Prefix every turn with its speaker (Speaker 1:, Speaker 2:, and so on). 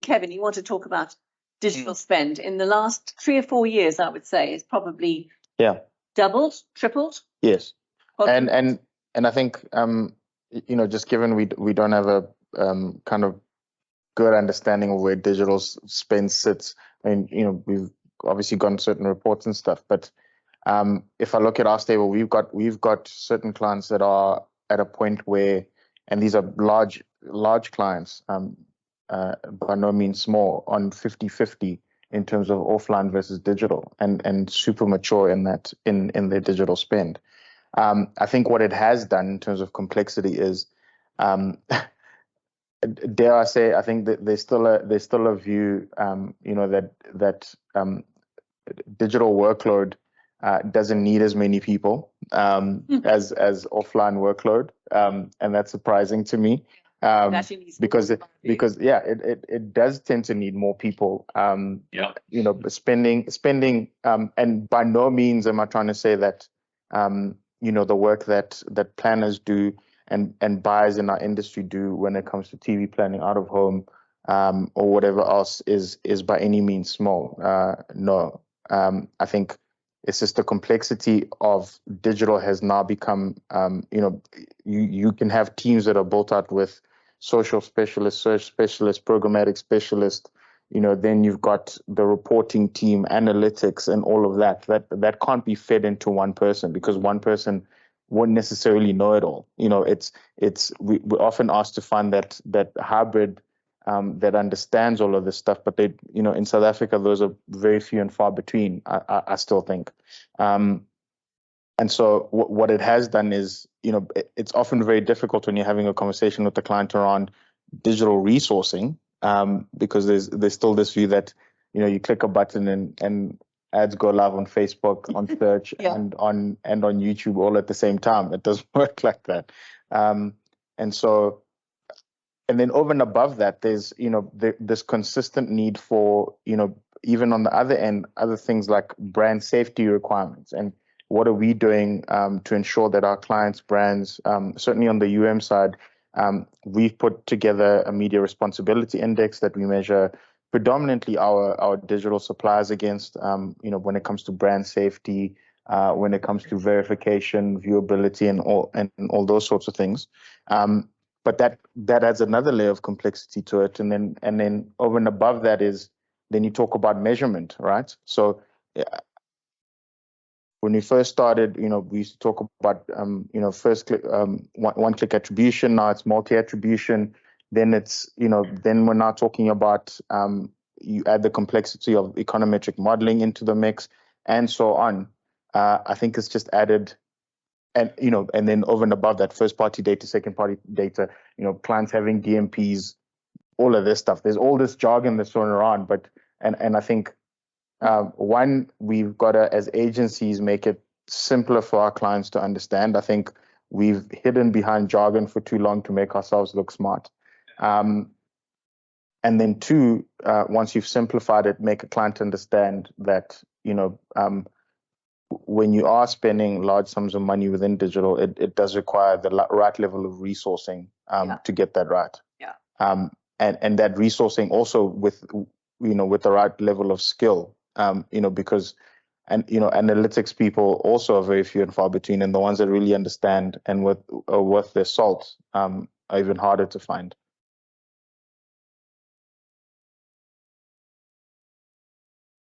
Speaker 1: Kevin, you want to talk about digital spend in the last 3 or 4 years? I would say it's probably doubled, tripled.
Speaker 2: Yes, and I think just given we don't have a kind of good understanding of where digital spend sits. I mean, we've obviously gotten certain reports and stuff, but if I look at our stable, we've got certain clients that are at a point where, and these are large clients, by no means small, on 50-50 in terms of offline versus digital, and super mature in that in their digital spend. I think what it has done in terms of complexity is, dare I say, I think that there's still a view, that digital workload doesn't need as many people as offline workload, and that's surprising to me, because it does tend to need more people. Spending, and by no means am I trying to say that the work that planners do and buyers in our industry do when it comes to TV planning out of home, or whatever else is by any means small. No, I think it's just the complexity of digital has now become, you can have teams that are built out with social specialists, search specialists, programmatic specialists. Then you've got the reporting team, analytics, and all of that. That can't be fed into one person, because one person won't necessarily know it all. We're often asked to find that hybrid that understands all of this stuff, but they, in South Africa, those are very few and far between. I still think, and so what it has done is, it's often very difficult when you're having a conversation with the client around digital resourcing, because there's still this view that you click a button and ads go live on Facebook, on search, and on YouTube all at the same time. It doesn't work like that. And then over and above that, there's this consistent need for even on the other end, other things like brand safety requirements, and what are we doing to ensure that our clients' brands, certainly on the side, we've put together a media responsibility index that we measure predominantly our digital suppliers against, when it comes to brand safety, when it comes to verification, viewability, and all those sorts of things. But that adds another layer of complexity to it, and then over and above that is then you talk about measurement, right? So when we first started, we used to talk about first click, one-click attribution. Now it's multi-attribution. Then it's then we're now talking about you add the complexity of econometric modeling into the mix, and so on. I think it's just added. And then over and above that, first-party data, second-party data, clients having DMPs, all of this stuff. There's all this jargon that's thrown around, but and I think one, we've got to, as agencies, make it simpler for our clients to understand. I think we've hidden behind jargon for too long to make ourselves look smart. And then two, once you've simplified it, make a client understand that when you are spending large sums of money within digital, it does require the right level of resourcing to get that right. And that resourcing also with the right level of skill, because analytics people also are very few and far between, and the ones that really understand and are worth their salt are even harder to find.